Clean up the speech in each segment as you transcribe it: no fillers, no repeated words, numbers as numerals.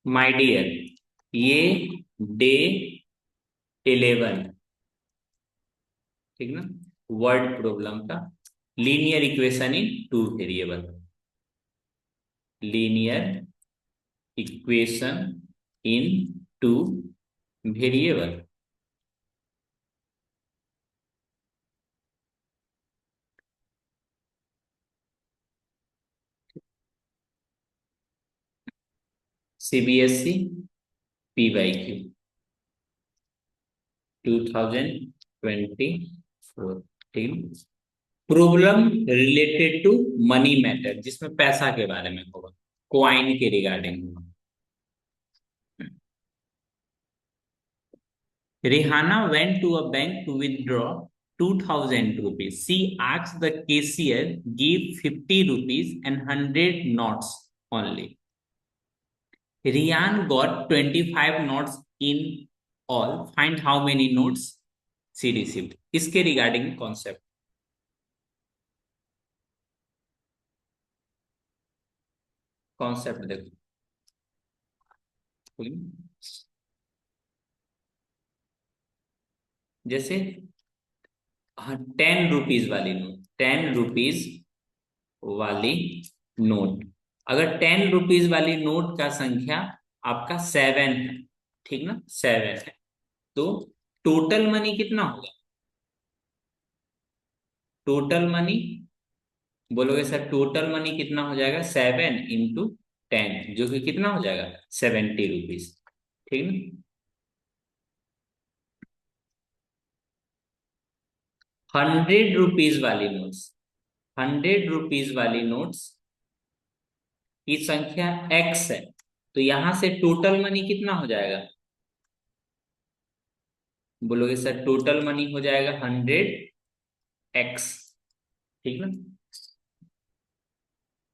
My dear, ये day 11, ठीक ना, वर्ड प्रॉब्लम का linear equation in two variable, linear equation in two variable. CBSE PYQ 2024, ठीक है। Problem related to money matter, जिसमें पैसा के बारे में होगा, क्वाइन के रिगार्डिंग होगा। Rihanna went to a bank to withdraw 2000 rupees. She asked the cashier give 50 rupees and 100 notes only. Rihan got 25 notes in all. Find how many notes she received. इसके regarding concept, concept देखो। जैसे 10 rupees वाली note, 10 rupees वाली note, अगर 10 rupees वाली note का संख्या आपका 7 है, ठीक ना, 7 है, तो टोटल मनी कितना होगा? टोटल मनी बोलोगे सर, टोटल मनी कितना हो जाएगा? 7 × 10, जो कि कितना हो जाएगा? 70 रुपीज, ठीक ना। 100 रुपीज वाली नोट्स, 100 रुपीज वाली नोट्स की संख्या x है, तो यहां से टोटल मनी कितना हो जाएगा? बोलोगे सर, टोटल मनी हो जाएगा 100x, ठीक ना।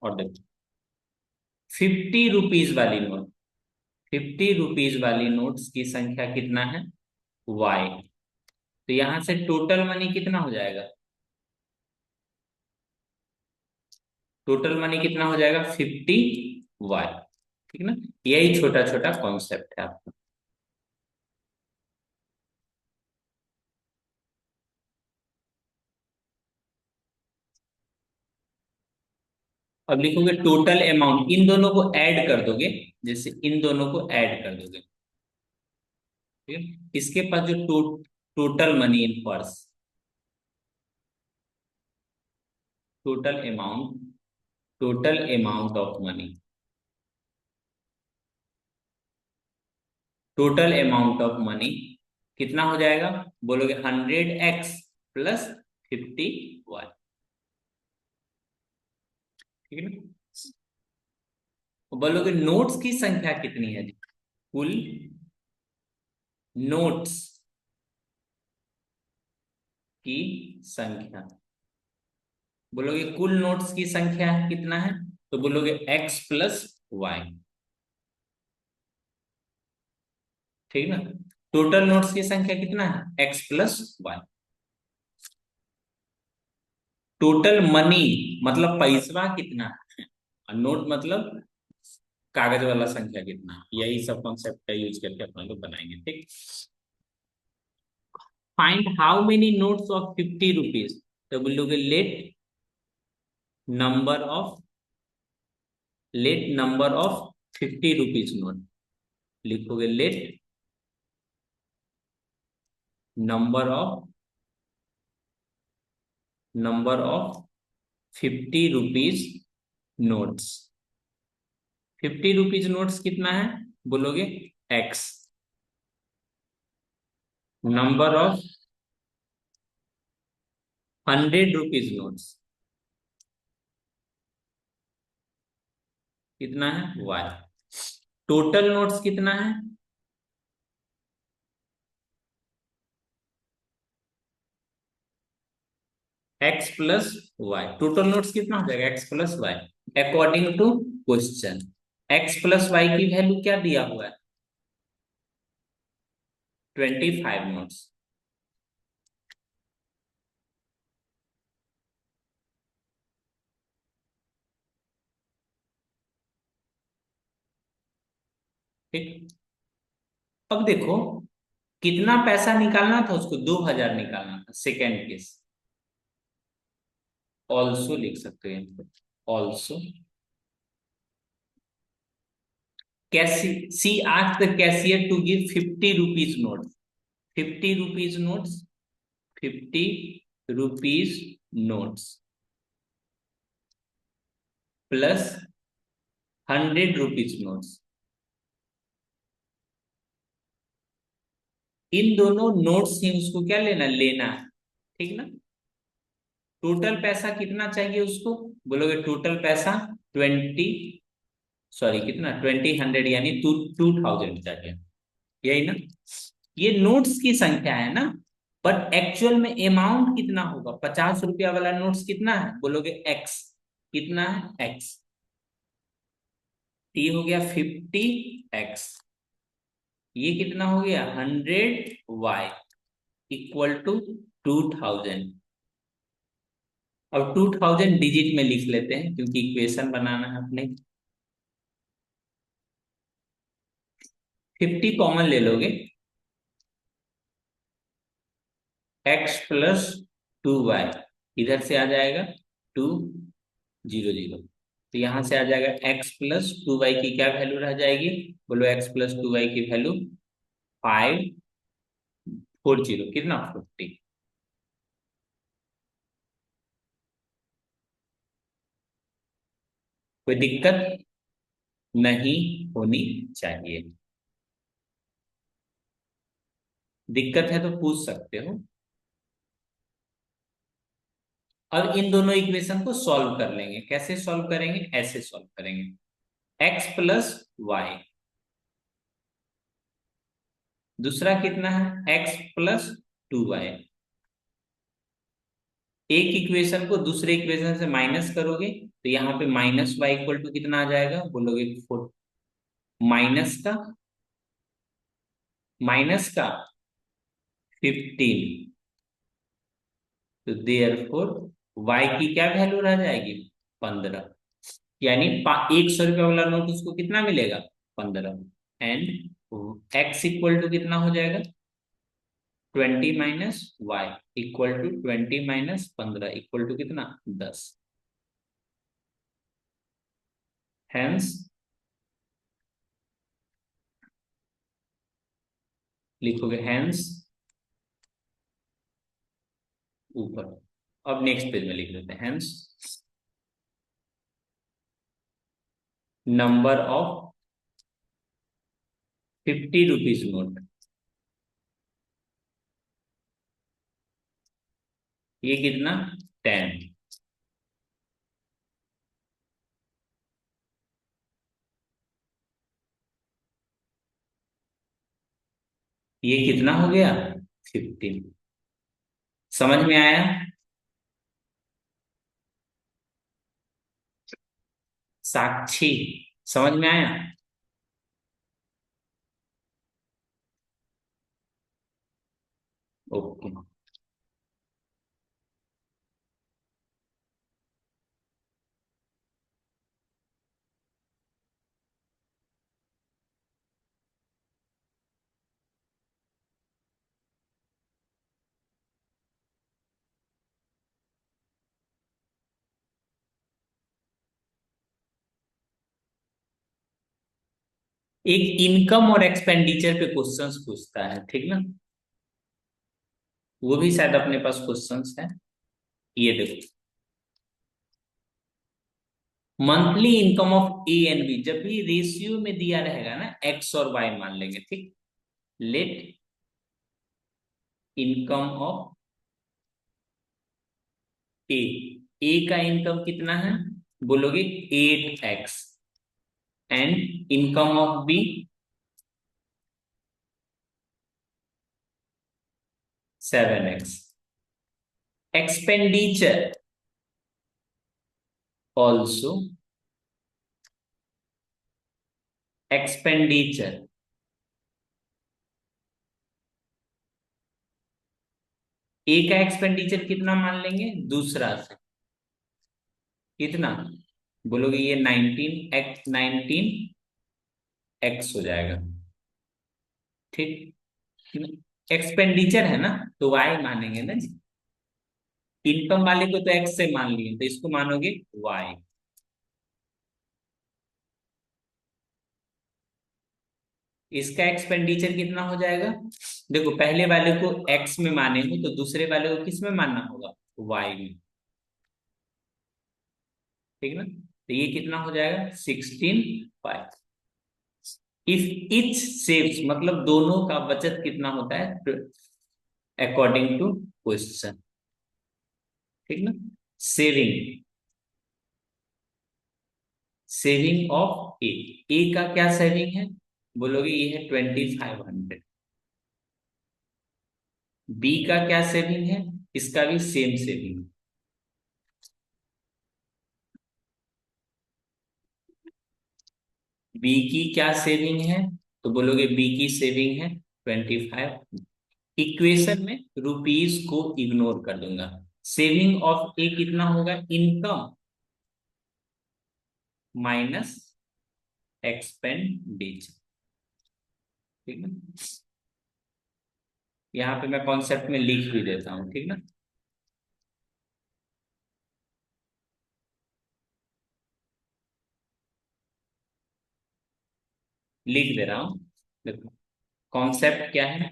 और देखो 50 रुपीज वाली नोट, 50 रुपीज वाली नोट्स की संख्या कितना है? y, तो यहां से टोटल मनी कितना हो जाएगा? टोटल मनी कितना हो जाएगा? 50y, ठीक ना। यही छोटा छोटा कॉन्सेप्ट है आपका। अब लिखोगे टोटल अमाउंट, इन दोनों को ऐड कर दोगे, जैसे इन दोनों को ऐड कर दोगे, ठीक है। इसके पास जो total money in purse, total amount, total amount of money, total amount of money कितना हो जाएगा? बोलोगे 100x प्लस 50y, ठीक है ना। बोलोगे नोट्स की संख्या कितनी है? कुल नोट्स की संख्या, बोलोगे कुल नोट्स की संख्या कितना है? तो बोलोगे x प्लस वाई, ठीक ना। टोटल नोट्स की संख्या कितना है? x plus y. Total money मतलब पैसा कितना है, और नोट मतलब कागज वाला संख्या कितना है। यही सब कॉन्सेप्ट का यूज करके अपन लोग बनाएंगे, ठीक। Find how many notes of 50 rupees, तो बोलोगे number of let number of 50 rupees note, लिखोगे let number of number of 50 rupees notes. 50 rupees notes कितना है? बोलोगे x, number of 100 rupees notes कितना है? y। टोटल नोट्स कितना है? x plus y. Total notes कितना हो जाएगा? x plus y, according to question. x plus y की वैल्यू क्या दिया हुआ है? 25 नोट्स, ठीक। अब देखो कितना पैसा निकालना था उसको, 2000 निकालना था, सेकेंड केस। ऑल्सो लिख सकते हो यहाँ पे, also Casey she asked the cashier to give 50 rupees note, 50 rupees notes, 50 rupees notes plus 100 rupees notes. इन दोनों नोट्स से उसको क्या लेना, लेना है, ठीक ना। टोटल पैसा कितना चाहिए उसको, बोलोगे टोटल पैसा 20, सॉरी कितना, 20 100 यानी 2000 चाहिए, यही ना। ये नोट्स की संख्या है ना, बट एक्चुअल में अमाउंट कितना होगा, 50 रुपया वाला नोट्स कितना है, बोलोगे एक्स, कितना है एक्स, टी हो गया 50 एक्स, ये कितना हो गया 100 वाई इक्वल टू 2000। अब 2000 डिजिट में लिख लेते हैं क्योंकि इक्वेशन बनाना है अपने। 50 कॉमन ले लोगे, एक्स प्लस 2 वाई, इधर से आ जाएगा 200, तो यहां से आ जाएगा एक्स प्लस 2 वाई की क्या वैल्यू रह जाएगी, बोलो एक्स प्लस 2 वाई की वैल्यू 540, कितना 40। कोई दिक्कत नहीं होनी चाहिए, दिक्कत है तो पूछ सकते हो। अब इन दोनों इक्वेशन को सॉल्व कर लेंगे, कैसे सॉल्व करेंगे, ऐसे सॉल्व करेंगे, एक्स प्लस वाई, दूसरा कितना है एक्स प्लस 2 वाई, एक इक्वेशन को दूसरे इक्वेशन से माइनस करोगे तो यहाँ पे माइनस वाई इक्वल टू कितना आ जाएगा, बोलोगे 4, माइनस का, माइनस का 15, तो देयरफॉर वाई की क्या वैल्यू रह जाएगी 15, यानी 100 रुपया वाला नोट उसको कितना मिलेगा 15, एंड एक्स इक्वल टू कितना हो जाएगा 20 - y equal to 20 - 15 equal to कितना 10। हेंस लिखोगे हेंस ऊपर। अब नेक्स्ट पेज में लिख लेते हैं hence number of 50 rupees note, ये कितना 10, ये कितना हो गया 15। समझ में आया, साक्षी समझ में आया। ओके, एक इनकम और एक्सपेंडिचर पे क्वेश्चंस पूछता है, ठीक ना, वो भी शायद अपने पास क्वेश्चंस है। ये देखो, monthly income of A and B, जब भी रेशियो में दिया रहेगा ना एक्स और वाई मान लेंगे, ठीक। Let income of A, A का इनकम कितना है, बोलोगे 8x, and income of B 7x, expenditure also, expenditure A का एक्सपेंडिचर कितना मान लेंगे दूसरा से, कितना, बोलोगे ये 19 एक्स 19 एक्स हो जाएगा। ठीक, एक्सपेंडिचर है ना, तो वाई मानेंगे ना जी। इनकम वाले को तो एक्स से मान लिए, तो इसको मानोगे वाई। इसका एक्सपेंडिचर कितना हो जाएगा? देखो, पहले वाले को एक्स में माने हो तो दूसरे वाले को किस में मानना होगा? वाई में। ठीक ना, तो ये कितना हो जाएगा? 16 वाई। इफ इच सेव्स, मतलब दोनों का बचत कितना होता है अकॉर्डिंग टू क्वेश्चन। ठीक ना, सेविंग, सेविंग ऑफ ए का क्या सेविंग है? बोलोगे ये है 2500। बी का क्या सेविंग है? इसका भी सेम सेविंग। बी की क्या सेविंग है? तो बोलोगे बी की सेविंग है 25। इक्वेशन में रुपीस को इग्नोर कर दूंगा। सेविंग ऑफ ए कितना होगा? Income minus expenditure. ठीक है, यहाँ पे मैं कॉन्सेप्ट में लिख भी देता हूँ। ठीक ना, लिख दे रहा हूँ। देखो, कॉन्सेप्ट क्या है?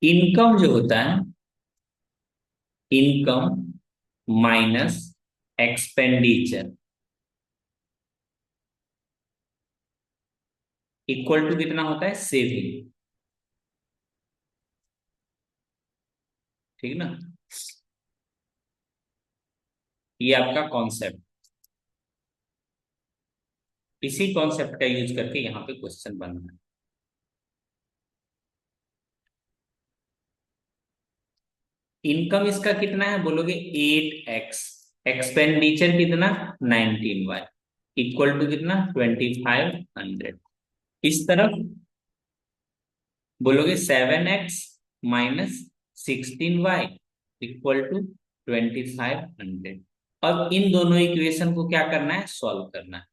इनकम जो होता है, income minus expenditure equal to कितना होता है? सेविंग। ठीक ना, ये आपका कॉन्सेप्ट। इसी कॉन्सेप्ट का यूज करके यहाँ पे क्वेश्चन बनना है। इनकम इसका कितना है? बोलोगे 8x। एक्सपेंडिचर कितना? 19y। इक्वल टू कितना? 2500। इस तरफ बोलोगे 7x minus 16y equal to 2500। अब इन दोनों इक्वेशन को क्या करना है? सॉल्व करना है।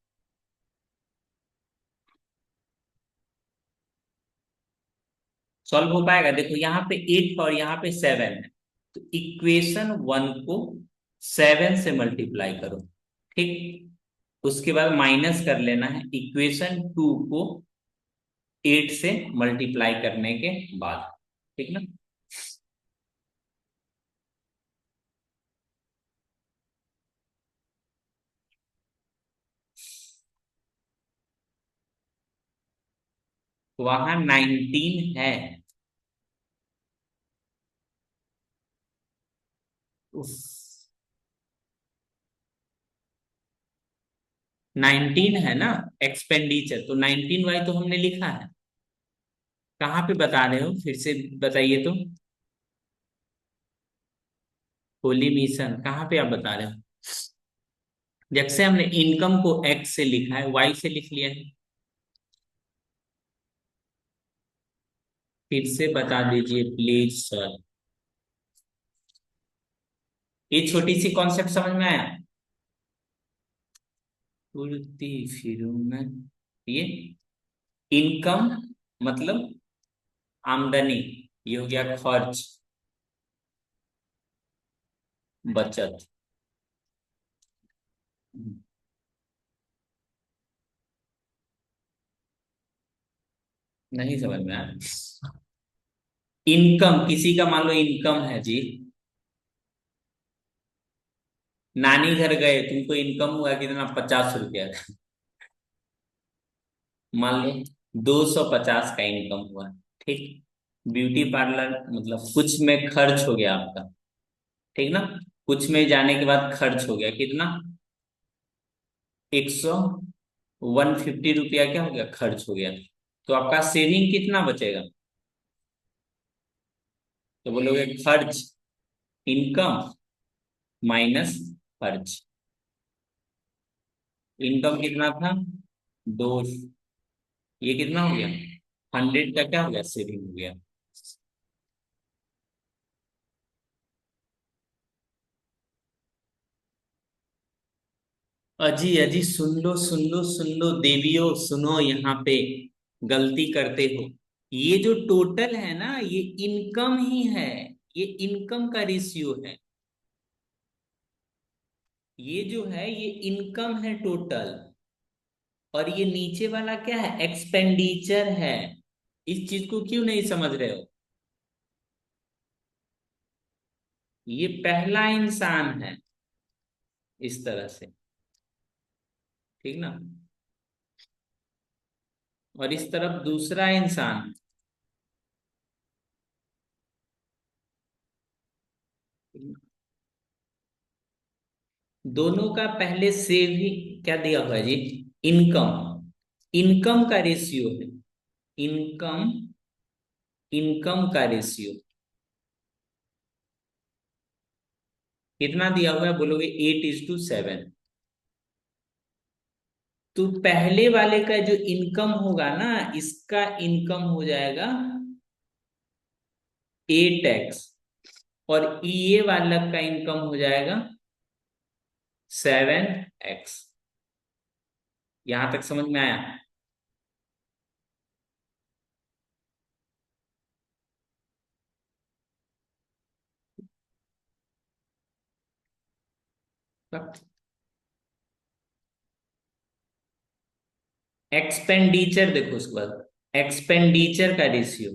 सॉल्व हो पाएगा? देखो, यहाँ पे 8 और यहाँ पे 7 है, तो इक्वेशन 1 को 7 से मल्टीप्लाई करो। ठीक, उसके बाद माइनस कर लेना है इक्वेशन 2 को 8 से मल्टीप्लाई करने के बाद। ठीक ना, वहां 19 है। उस 19 है ना एक्सपेंडिचर, तो 19y तो हमने लिखा है। कहाँ पे बता रहे हो, फिर से बताइए तो। होली मिशन कहाँ पे आप बता रहे हो? जैसे हमने इनकम को एक्स से लिखा है, वाई से लिख लिया है। फिर से बता दीजिए प्लीज सर। ये छोटी सी कॉन्सेप्ट समझ में आया? उड़ती फिरूं मैं, ये इनकम मतलब आमदनी, ये हो गया खर्च, बचत। नहीं समझ में आया? इनकम, किसी का मान लो इनकम है जी, नानी घर गए, तुमको इनकम हुआ कितना? 50 रुपया का। मान लो 250 का इनकम हुआ। ठीक, ब्यूटी पार्लर मतलब कुछ में खर्च हो गया आपका। ठीक ना, कुछ में जाने के बाद खर्च हो गया कितना? 150 रुपया क्या हो गया? खर्च हो गया। तो आपका सेविंग कितना बचेगा? तो बोलोगे खर्च, इनकम माइनस खर्च। इनकम कितना था? दो। ये कितना हो गया? 100 का क्या हो गया? सेविंग हो गया। अजी अजी, सुन लो सुन लो देवियों, सुनो यहाँ पे गलती करते हो। ये जो टोटल है ना, ये इनकम ही है। ये इनकम का रेशियो है। ये जो है ये इनकम है टोटल। और ये नीचे वाला क्या है? एक्सपेंडिचर है। इस चीज को क्यों नहीं समझ रहे हो? ये पहला इंसान है, इस तरह से। ठीक ना? और इस तरफ दूसरा इंसान। दोनों का पहले से भी क्या दिया हुआ है जी? इनकम। इनकम का रेशियो है। इनकम। इनकम का रेशियो कितना दिया हुआ है बोलोगे? 8:7। तो पहले वाले का जो इनकम होगा ना, इसका इनकम हो जाएगा 8x। और ये वाला का इनकम हो जाएगा 7x। यहां तक समझ में आया? एक्सपेंडिचर देखो उसके बाद। एक्सपेंडिचर का रेशियो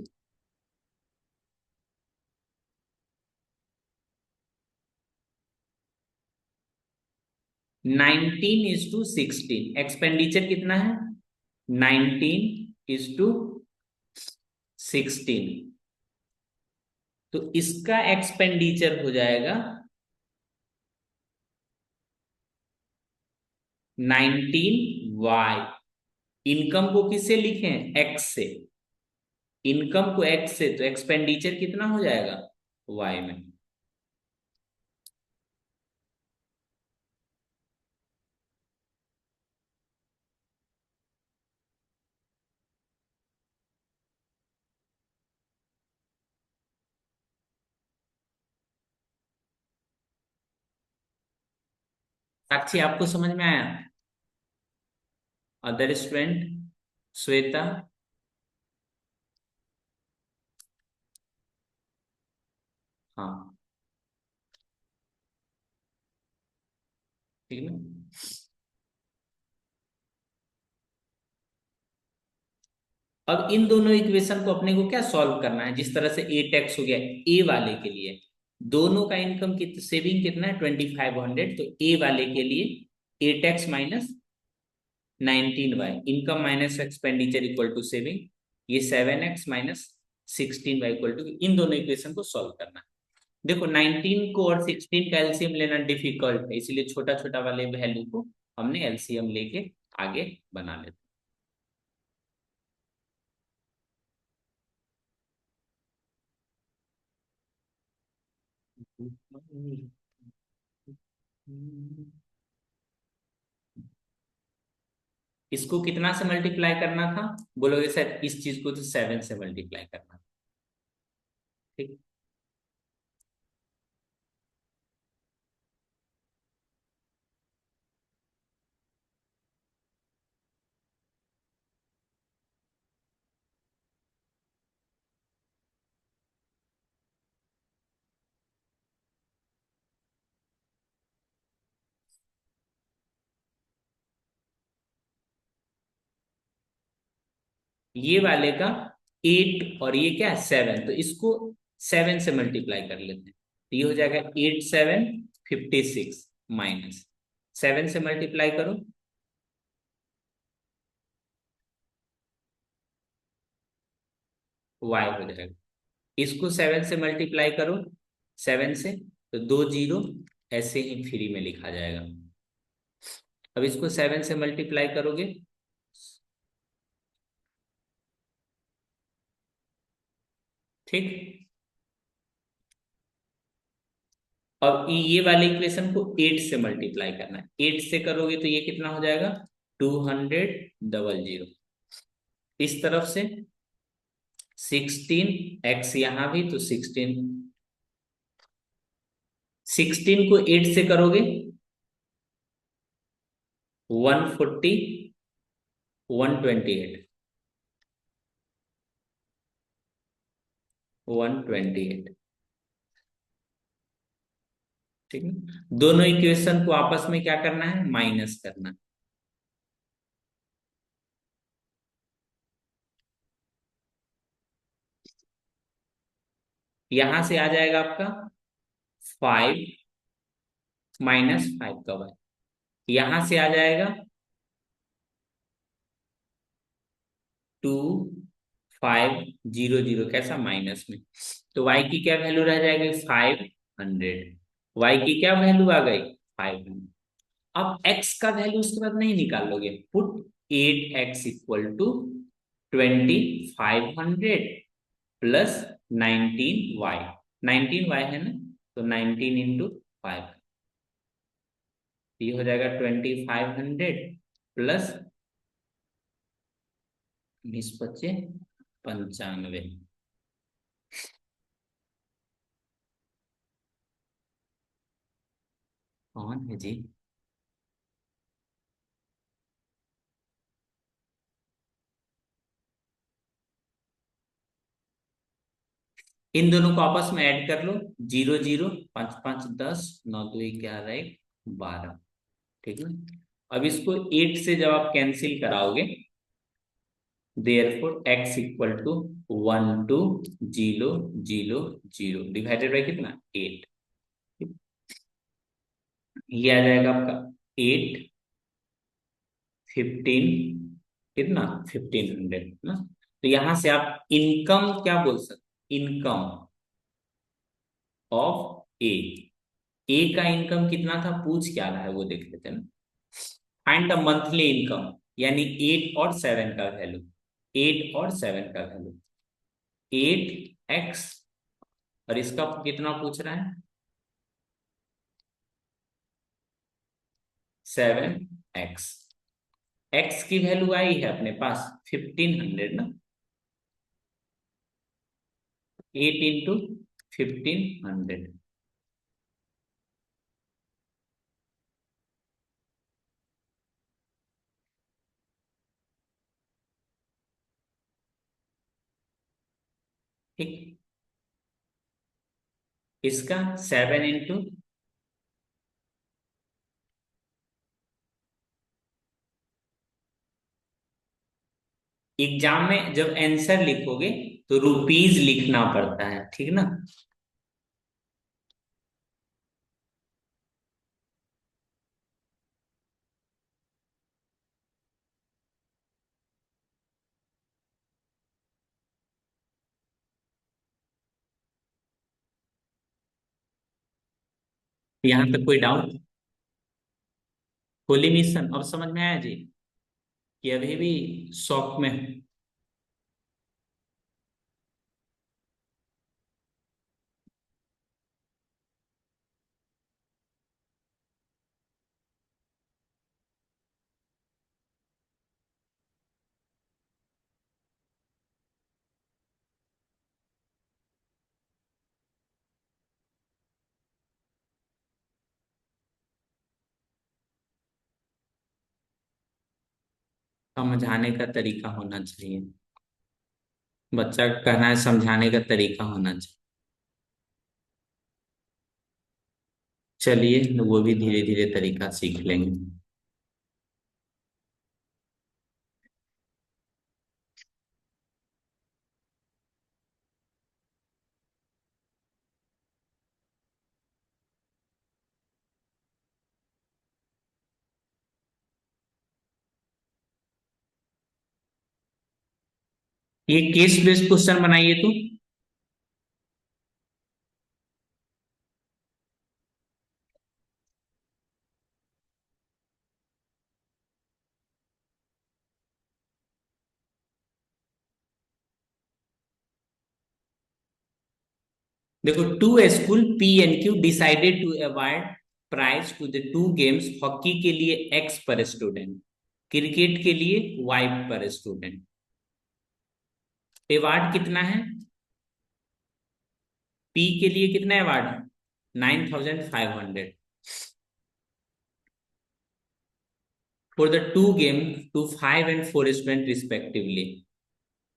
19:16। एक्सपेंडिचर कितना है? 19:16। तो इसका एक्सपेंडिचर हो जाएगा 19y। इनकम को किससे लिखें? x से। इनकम को x से, तो एक्सपेंडिचर कितना हो जाएगा? y में। साक्षी, आपको समझ में आया? Other student? श्वेता? हाँ। ठीक है ना? अब इन दोनों इक्वेशन को अपने को क्या सॉल्व करना है? जिस तरह से ए टैक्स हो गया ए वाले के लिए, दोनों का इनकम की सेविंग कितना है? 2500। तो ए वाले के लिए A tax minus 19y, income minus expenditure equal to saving. ये 7x minus 16y equal to, इन दोनों इक्वेशन को सॉल्व करना है। देखो 19 को और 16 का एलसीएम लेना डिफिकल्ट है, इसीलिए छोटा छोटा वाले वैल्यू को हमने एलसीएम लेके आगे बना लेते हैं। इसको कितना से मल्टीप्लाई करना था बोलोगे? सर इस चीज को तो 7 से मल्टीप्लाई करना था। ठीक। ये वाले का 8 और ये क्या है? 7। तो इसको 7 से मल्टीप्लाई कर लेते हैं, तो ये हो जाएगा 8 7 56 माइनस 7 से मल्टीप्लाई करो। y हो जाएगा। इसको 7 से मल्टीप्लाई करो, 7 से, तो 2 जीरो ऐसे ही फ्री में लिखा जाएगा। अब इसको 7 से मल्टीप्लाई करोगे, ठीक। अब ये वाले इक्वेशन को 8 से मल्टीप्लाई करना है। 8 से करोगे तो ये कितना हो जाएगा? 200। इस तरफ से 16x, यहां भी तो 16। 16 को 8 से करोगे 140, 128, 128। ठीक है, दोनों इक्वेशन को आपस में क्या करना है, माइनस करना है। यहां से आ जाएगा आपका 5 - 5 का y, यहां से आ जाएगा 2500, कैसा, माइनस में। तो y की क्या वैल्यू रह जाएगी, 500। y की क्या वैल्यू आ गई, 500। अब x का वैल्यू उसके बाद नहीं निकालोगे, put 8x equal to 2500 plus 19y। 19y है ना, तो 19 इंटू 5, ये हो जाएगा 2500 प्लस 20 × 5 = 95। कौन है जी? इन दोनों को आपस में ऐड कर लो, 0 0, 5 5 10, 9 2 11 1 12। ठीक है, अब इसको 8 से जब आप कैंसिल कराओगे, therefore x equal to 120000 divided by कितना, 8। ये आ जाएगा आपका 8, 15, कितना, 1500 ना। तो यहां से आप इनकम क्या बोल सकते, इनकम ऑफ ए का इनकम कितना था, पूछ क्या रहा है वो देख लेते हैं ना। फाइंड द मंथली इनकम, यानी 8 और 7 का वैल्यू, 8 और 7 का वैल्यू, 8x, और इसका कितना पूछ रहा है, 7x। x की वैल्यू आई है अपने पास 1500 ना, 8 × 1500। ठीक, इसका 7 इंटू, एग्जाम में जब आंसर लिखोगे तो रुपीज लिखना पड़ता है, ठीक ना। यहाँ पे कोई डाउट, होली मिशन अब समझ में आया जी, कि अभी भी शॉक में है? समझाने का तरीका होना चाहिए, बच्चा का कहना है समझाने का तरीका होना चाहिए। चलिए वो भी धीरे धीरे तरीका सीख लेंगे। ये केस बेस्ड क्वेश्चन बनाइए तो। देखो, two school P and Q decided to award prize to the two games, hockey के लिए x पर स्टूडेंट, क्रिकेट के लिए y पर स्टूडेंट। अवार्ड कितना है, पी के लिए कितना अवार्ड है, 9500। For the two game two 5 and 4 student respectively,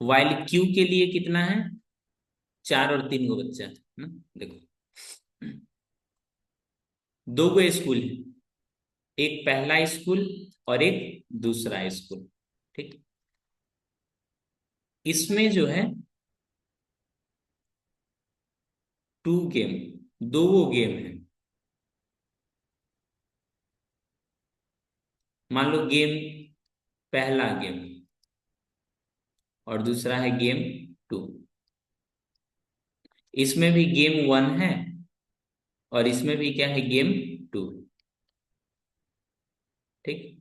while Q के लिए कितना है, 4 और 3 को बच्चा है ना। देखो, दो गो स्कूल है, एक पहला स्कूल और एक दूसरा स्कूल, ठीक। इसमें जो है टू गेम, दो वो गेम है। मान लो गेम पहला गेम और दूसरा है गेम 2। इसमें भी गेम 1 है और इसमें भी क्या है, गेम 2, ठीक।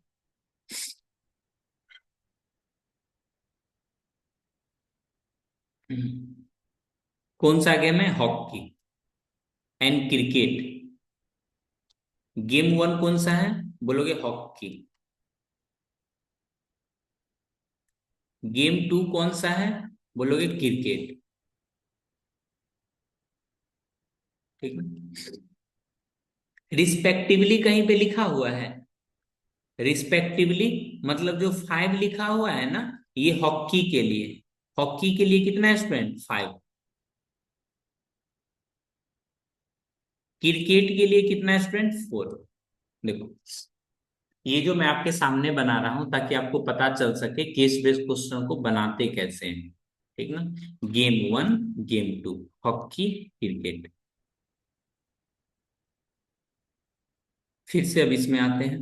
कौन सा गेम है, हॉकी एंड क्रिकेट। गेम 1 कौन सा है, बोलोगे हॉकी। गेम 2 कौन सा है, बोलोगे क्रिकेट, ठीक है। रिस्पेक्टिवली कहीं पे लिखा हुआ है, रिस्पेक्टिवली मतलब जो 5 लिखा हुआ है ना, ये हॉकी के लिए। हॉकी के लिए कितना स्टूडेंट, 5। क्रिकेट के लिए कितना स्टूडेंट, 4। देखो, ये जो मैं आपके सामने बना रहा हूं ताकि आपको पता चल सके केस बेस्ड क्वेश्चन को बनाते कैसे हैं, ठीक ना। Game 1, game 2, hockey, cricket. फिर से अब इसमें आते हैं,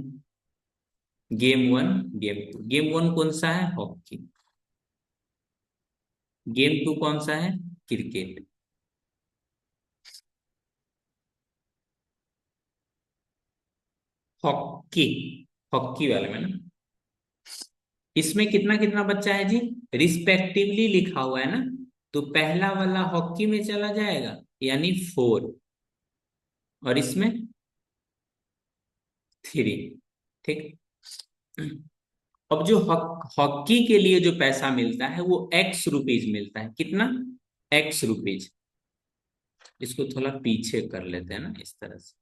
गेम 1, गेम 2। गेम 1 कौन सा है, हॉकी। गेम 2 कौन सा है, क्रिकेट। हॉकी, हॉकी वाले में ना, इसमें कितना कितना बच्चा है जी, रिस्पेक्टिवली लिखा हुआ है ना, तो पहला वाला हॉकी में चला जाएगा, यानी 4, और इसमें 3, ठीक। अब जो हॉकी के लिए जो पैसा मिलता है वो X रुपीज मिलता है, कितना, X रुपीज। इसको थोड़ा पीछे कर लेते हैं ना, इस तरह से।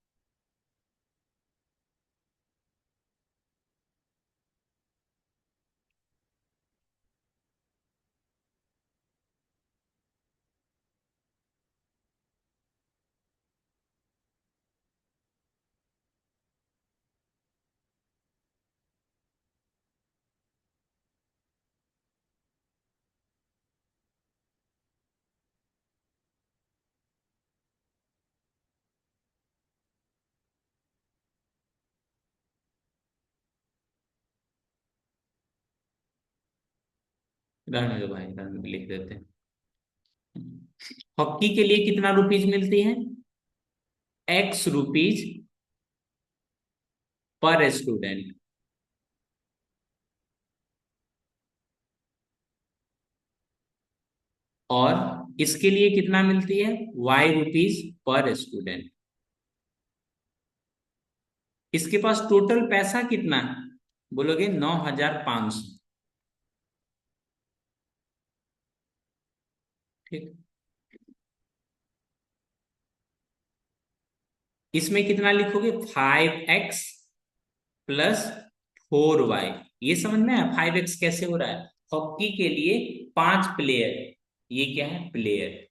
रहने दो भाई, रहने दो, लिख देते हैं। हॉकी के लिए कितना रुपीज मिलती है, X रुपीज पर स्टूडेंट। और इसके लिए कितना मिलती है, Y रुपीज पर स्टूडेंट। इसके पास टोटल पैसा कितना है, बोलोगे 9,500, ठीक। इसमें कितना लिखोगे, 5x + 4y। ये समझ में आया 5x कैसे हो रहा है। हॉकी के लिए 5 प्लेयर, ये क्या है, प्लेयर।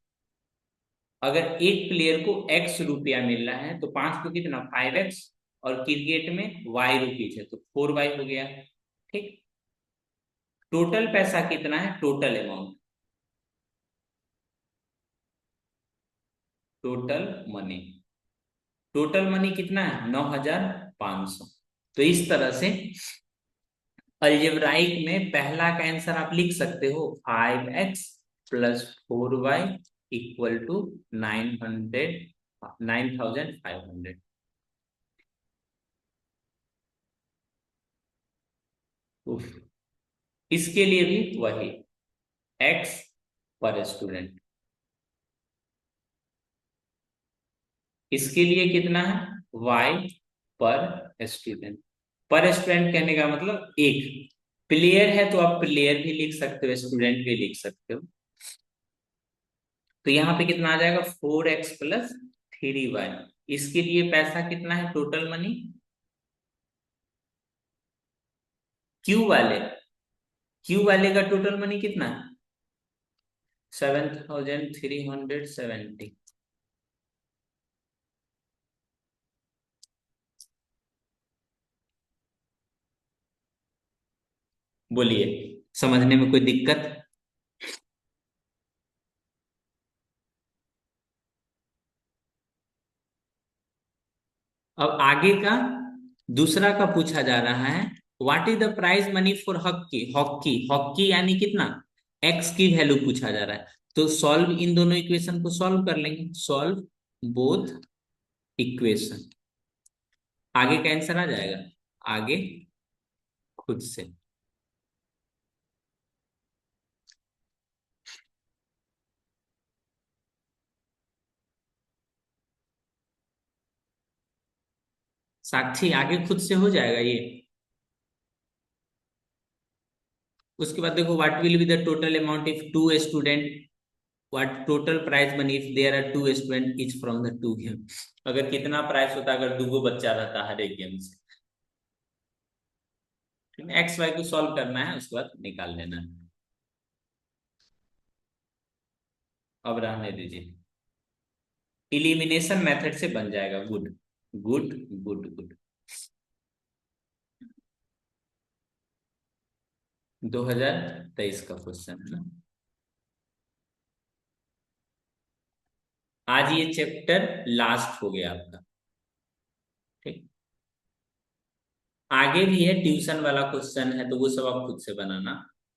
अगर एक प्लेयर को X रुपया मिल रहा है तो 5 को कितना, 5x, और क्रिकेट में Y रुपीज है तो 4y हो गया, ठीक। टोटल पैसा कितना है, total amount, total money, total money कितना है, 9,500। तो इस तरह से अलजेब्राइक में पहला का आंसर आप लिख सकते हो, 5x + 4y = 9,500। इसके लिए भी वही, X पर स्टूडेंट। इसके लिए कितना है, Y पर स्टूडेंट। पर स्टूडेंट कहने का मतलब एक प्लेयर है तो आप प्लेयर भी लिख सकते हो, स्टूडेंट भी लिख सकते हो। तो यहाँ पे कितना आ जाएगा, 4x + 3y। इसके लिए पैसा कितना है, टोटल मनी क्यू वाले का टोटल मनी कितना है? 7,370। बोलिए, समझने में कोई दिक्कत? अब आगे का दूसरा का पूछा जा रहा है, what is the prize money for hockey. Hockey hockey यानी कितना, एक्स की वैल्यू पूछा जा रहा है। तो सॉल्व इन दोनों इक्वेशन को सॉल्व कर लेंगे, सॉल्व बोथ इक्वेशन। आगे का आंसर आ जाएगा, आगे खुद से। साक्षी आगे खुद से हो जाएगा ये। उसके बाद देखो, what will be the total amount if two student, what total prize money if there are two student each from the two game. अगर कितना प्राइस होता अगर दो बच्चा रहता हर एक गेम से। ठीक है, एक्स वाई को सॉल्व करना है, उसके बाद निकाल लेना है। अब रहने दीजिए, इलिमिनेशन मेथड से बन जाएगा। Good good good good. 2023 का क्वेश्चन है ना। आज ये चैप्टर लास्ट हो गया आपका। ठीक, आगे भी है ट्यूशन वाला क्वेश्चन है, तो वो सब आप खुद से बनाना।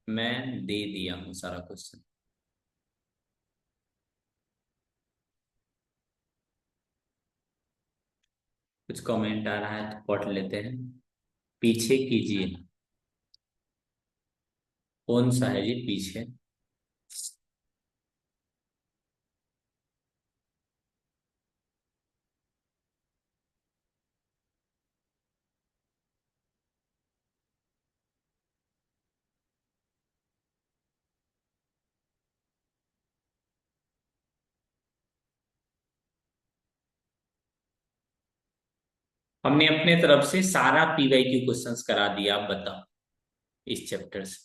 मैं दे दिया हूं सारा क्वेश्चन। कुछ कमेंट आ रहा है तो पढ़ लेते हैं। पीछे कीजिए, कौन सा है जी पीछे? हमने अपने तरफ से सारा पीवाईक्यू क्वेश्चंस करा दिया, आप बताओ इस चैप्टर से।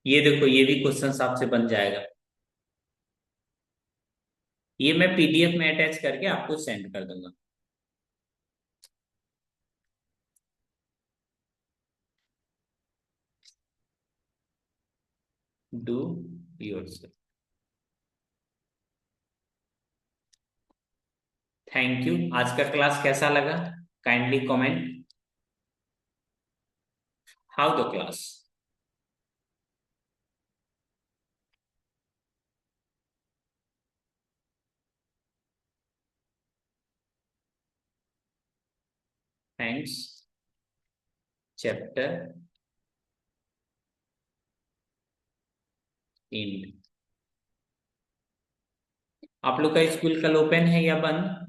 ये देखो, ये भी क्वेश्चंस आपसे बन जाएगा। ये मैं पीडीएफ में अटैच करके आपको सेंड कर दूंगा। Do yourself. Thank you. आज का क्लास कैसा लगा? Kindly comment how the class. Thanks. Chapter in. आप लोग का स्कूल कल ओपन है या बंद?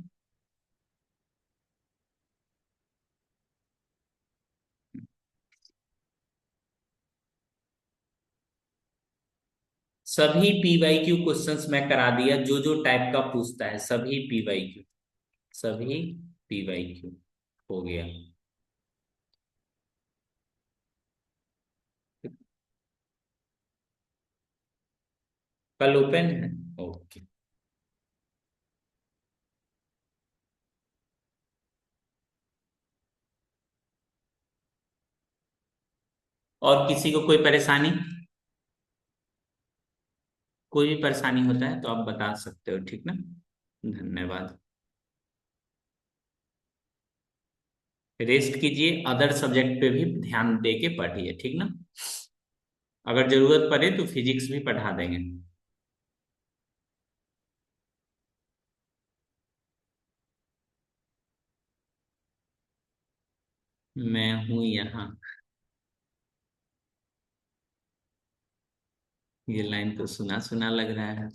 सभी पीवाईक्यू क्वेश्चंस मैं करा दिया, जो जो टाइप का पूछता है सभी पीवाईक्यू, सभी पीवाईक्यू हो गया। कल ओपन है, ओके। और किसी को कोई परेशानी, कोई भी परेशानी होता है तो आप बता सकते हो, ठीक ना। धन्यवाद। रेस्ट कीजिए, अदर सब्जेक्ट पे भी ध्यान दे के पढ़िए, ठीक ना। अगर जरूरत पड़े तो फिजिक्स भी पढ़ा देंगे। मैं हूं यहाँ। ये लाइन तो सुना सुना लग रहा है।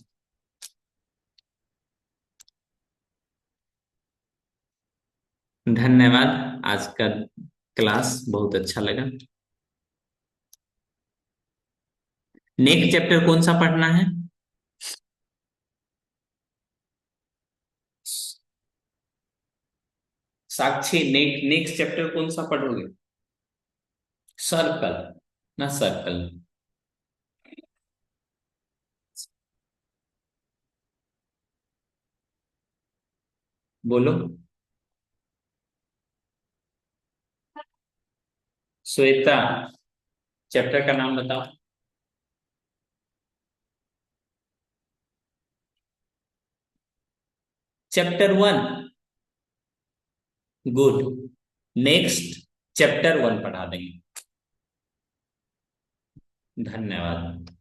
धन्यवाद, आज का क्लास बहुत अच्छा लगा। नेक्स्ट चैप्टर कौन सा पढ़ना है? साक्षी, नेक्स्ट चैप्टर कौन सा पढ़ोगे? सर्कल, ना सर्कल। बोलो। श्वेता, चैप्टर का नाम बताओ। चैप्टर 1। गुड। नेक्स्ट चैप्टर 1 पढ़ा देंगे। धन्यवाद।